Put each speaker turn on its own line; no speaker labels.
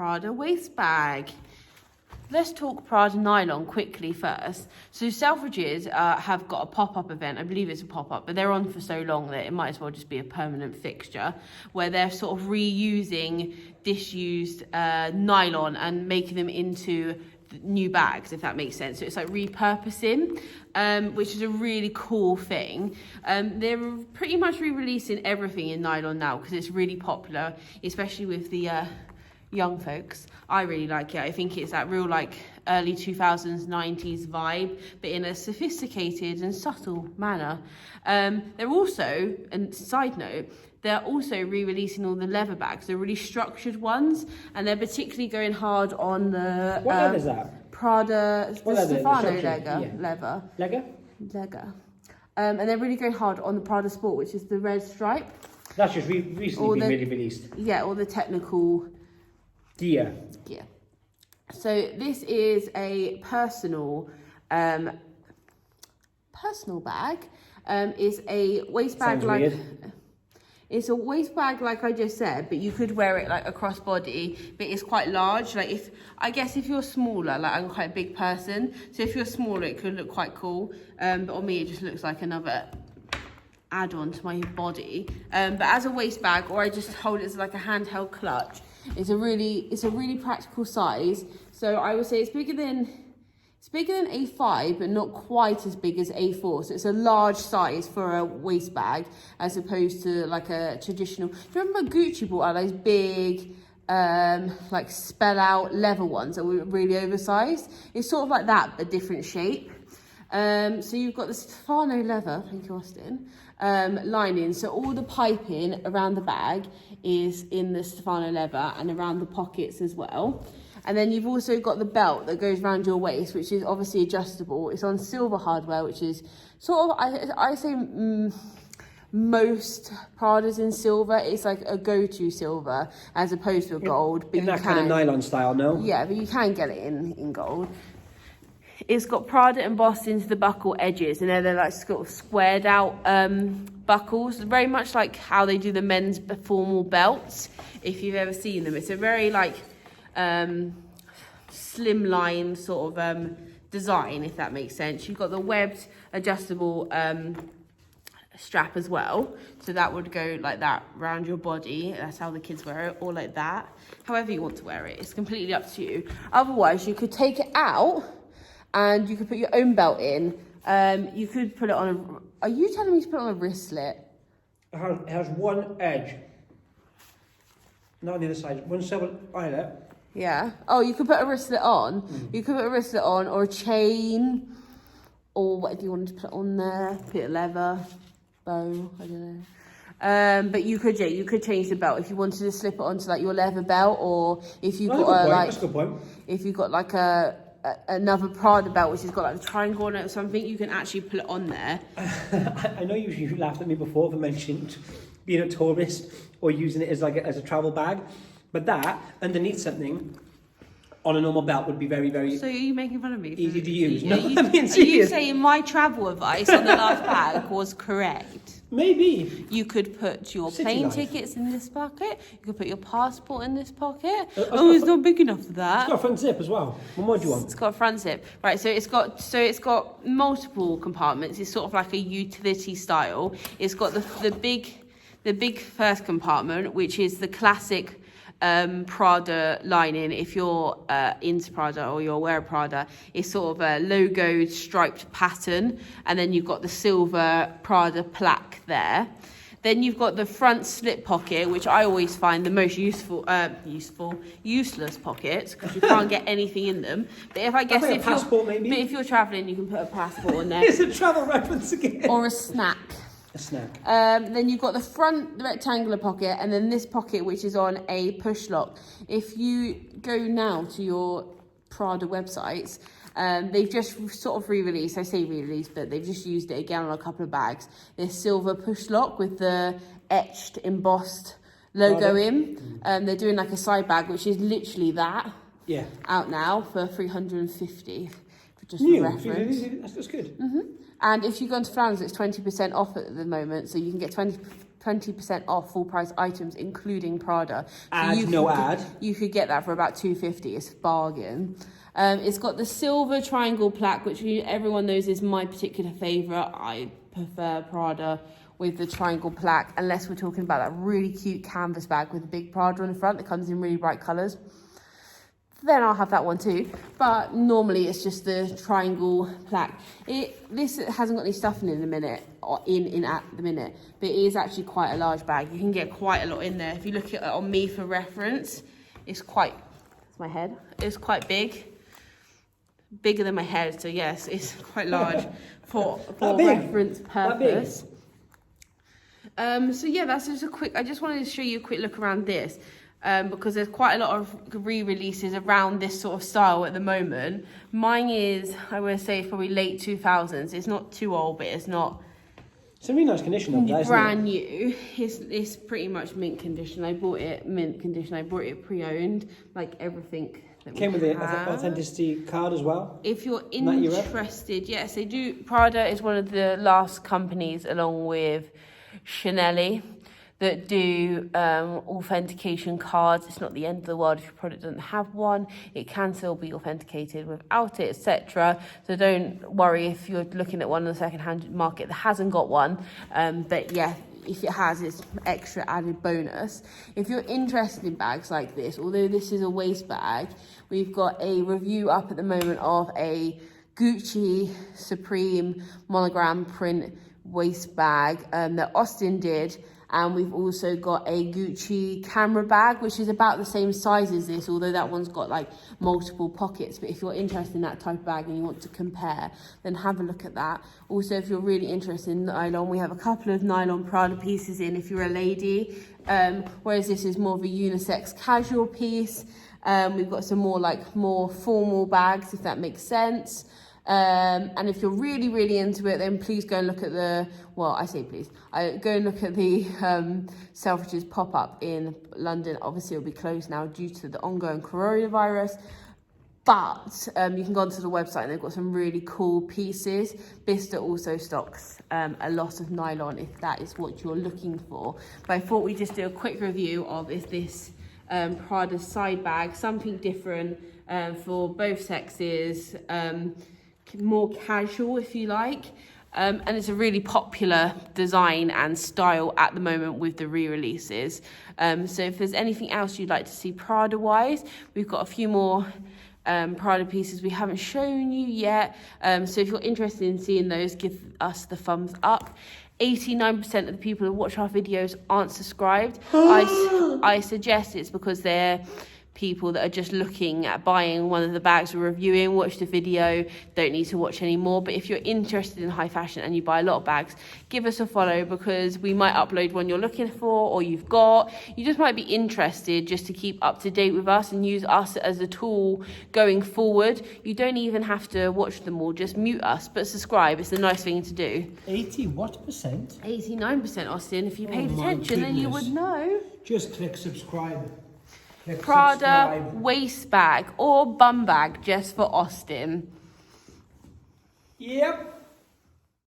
Prada waist bag. Let's talk Prada Nylon quickly first. So Selfridges have got a pop-up event. I believe it's a pop-up, but they're on for so long that it might as well just be a permanent fixture, where they're sort of reusing disused nylon and making them into new bags, if that makes sense. So it's like repurposing, which is a really cool thing. They're pretty much re-releasing everything in nylon now because it's really popular, especially with the young folks. I really like it. I think it's that real like early 2000s 90s vibe, but in a sophisticated and subtle manner. They're also, and side note, they're also re-releasing all the leather bags. They're really structured ones, and they're particularly going hard on the
what leather is that?
Prada,
What
the
leather?
Stefano
Yeah.
leather.
Leather?
And they're really going hard on the Prada Sport, which is the red stripe.
That's just recently been really released.
Yeah, all the technical
gear.
So this is a personal bag. Is a waist bag.
Sounds weird.
It's a waist bag like I just said, but you could wear it like a crossbody, but it's quite large. Like if you're smaller, like I'm quite a big person, so if you're smaller it could look quite cool, but on me it just looks like another add-on to my body. But as a waist bag, or I just hold it as like a handheld clutch, it's a really practical size. So I would say it's bigger than A5, but not quite as big as A4. So it's a large size for a waist bag, as opposed to like a traditional. Do you remember Gucci bought out those big, like spell out leather ones that were really oversized? It's sort of like that, but different shape. So you've got the Stefano leather, thank you Austin, lining. So all the piping around the bag is in the Stefano leather and around the pockets as well. And then you've also got the belt that goes around your waist, which is obviously adjustable. It's on silver hardware, which is sort of, I say most Prada's in silver. It's like a go-to silver as opposed to a gold. But
in that kind of nylon style, no?
Yeah, but you can get it in gold. It's got Prada embossed into the buckle edges, and they're like sort of squared out buckles, very much like how they do the men's formal belts, if you've ever seen them. It's a very like slimline sort of design, if that makes sense. You've got the webbed adjustable strap as well, so that would go like that around your body. That's how the kids wear it, or like that, however you want to wear it. It's completely up to you. Otherwise, you could take it out and you could put your own belt in. You could put it on a... Are you telling me to put it on a wristlet?
It has one edge, not on the other side. One silver eyelet.
Yeah. Oh, you could put a wristlet on. You could put a wristlet on, or a chain, or whatever you wanted to put on there. Put a leather, bow, I don't know. But you could change the belt if you wanted to slip it onto like your leather belt, or if you got
that's a good point.
If you got like another Prada belt which has got like a triangle on it or something, you can actually put it on there.
I know you laughed at me before for mentioning being a tourist or using it as as a travel bag, but that underneath something on a normal belt would be very, very...
So are you making fun of me?
Easy to use.
No,
I'm being serious.
Are you saying my travel advice on the last bag was correct?
Maybe.
You could put your plane tickets in this pocket. You could put your passport in this pocket. It's not big enough for that.
It's got a front zip as well. What more do you want?
It's got a front zip. Right, so it's got multiple compartments. It's sort of like a utility style. It's got the big first compartment, which is the classic Prada lining. If you're into Prada or you're aware of Prada, it's sort of a logoed striped pattern, and then you've got the silver Prada plaque there. Then you've got the front slip pocket, which I always find the most useless pockets, because you can't get anything in them. But if you're traveling, you can put a passport on there.
It's a travel reference again.
Or a snack.
A snack.
Then you've got the rectangular pocket, and then this pocket, which is on a push lock. If you go now to your Prada websites, they've just sort of re-released, I say re-released, but they've just used it again on a couple of bags. This silver push lock with the etched, embossed logo in. They're doing like a side bag, which is literally that.
Yeah.
Out now for $350, for just
New.
for reference.
That's good.
And if you go onto Flanders, it's 20% off at the moment, so you can get 20% off full price items, including Prada.
You
could get that for about $2.50. It's a bargain. It's got the silver triangle plaque, which everyone knows is my particular favourite. I prefer Prada with the triangle plaque, unless we're talking about that really cute canvas bag with a big Prada on the front that comes in really bright colours. Then I'll have that one too. But normally it's just the triangle plaque. This hasn't got any stuff in the minute, or in at the minute, but it is actually quite a large bag. You can get quite a lot in there. If you look at it on me for reference, it's quite, it's my head, it's quite big. Bigger than my head, so yes, it's quite large for reference purpose. So yeah, that's just a quick, I just wanted to show you a quick look around this. Because there's quite a lot of re-releases around this sort of style at the moment. Mine is, I would say, probably late 2000s. It's not too old, but it's not...
It's in really nice condition, though,
brand new. It's pretty much mint condition. I bought it mint condition. I bought it pre-owned, like everything that
came with the authenticity card as well.
If you're interested, yes, they do. Prada is one of the last companies, along with Chanel, that do authentication cards. It's not the end of the world if your product doesn't have one. It can still be authenticated without it, etc. So don't worry if you're looking at one on the second-hand market that hasn't got one. But yeah, if it has, it's extra added bonus. If you're interested in bags like this, although this is a waist bag, we've got a review up at the moment of a Gucci Supreme monogram print waist bag that Austin did. And we've also got a Gucci camera bag, which is about the same size as this, although that one's got like multiple pockets. But if you're interested in that type of bag and you want to compare, then have a look at that. Also, if you're really interested in nylon, we have a couple of nylon Prada pieces in if you're a lady, whereas this is more of a unisex casual piece. We've got some more formal bags, if that makes sense. And if you're really, really into it, then please go and look at the, well, I say please, go and look at the Selfridges pop-up in London. Obviously, it'll be closed now due to the ongoing coronavirus. But you can go onto the website and they've got some really cool pieces. Bicester also stocks a lot of nylon if that is what you're looking for. But I thought we'd just do a quick review of this Prada side bag, something different for both sexes. More casual, if you like, and it's a really popular design and style at the moment with the re-releases. So if there's anything else you'd like to see Prada wise, we've got a few more Prada pieces we haven't shown you yet, so if you're interested in seeing those, give us the thumbs up. 89% of the people who watch our videos aren't subscribed. I suggest it's because they're people that are just looking at buying one of the bags we're reviewing, watch the video, don't need to watch anymore. But if you're interested in high fashion and you buy a lot of bags, give us a follow, because we might upload one you're looking for or you've got. You just might be interested just to keep up to date with us and use us as a tool going forward. You don't even have to watch them all, just mute us, but subscribe. It's a nice thing to do.
80 what percent?
89%, Austin. If you paid attention, then you would know.
Just click subscribe.
Prada waist bag or bum bag just for Austin.
Yep.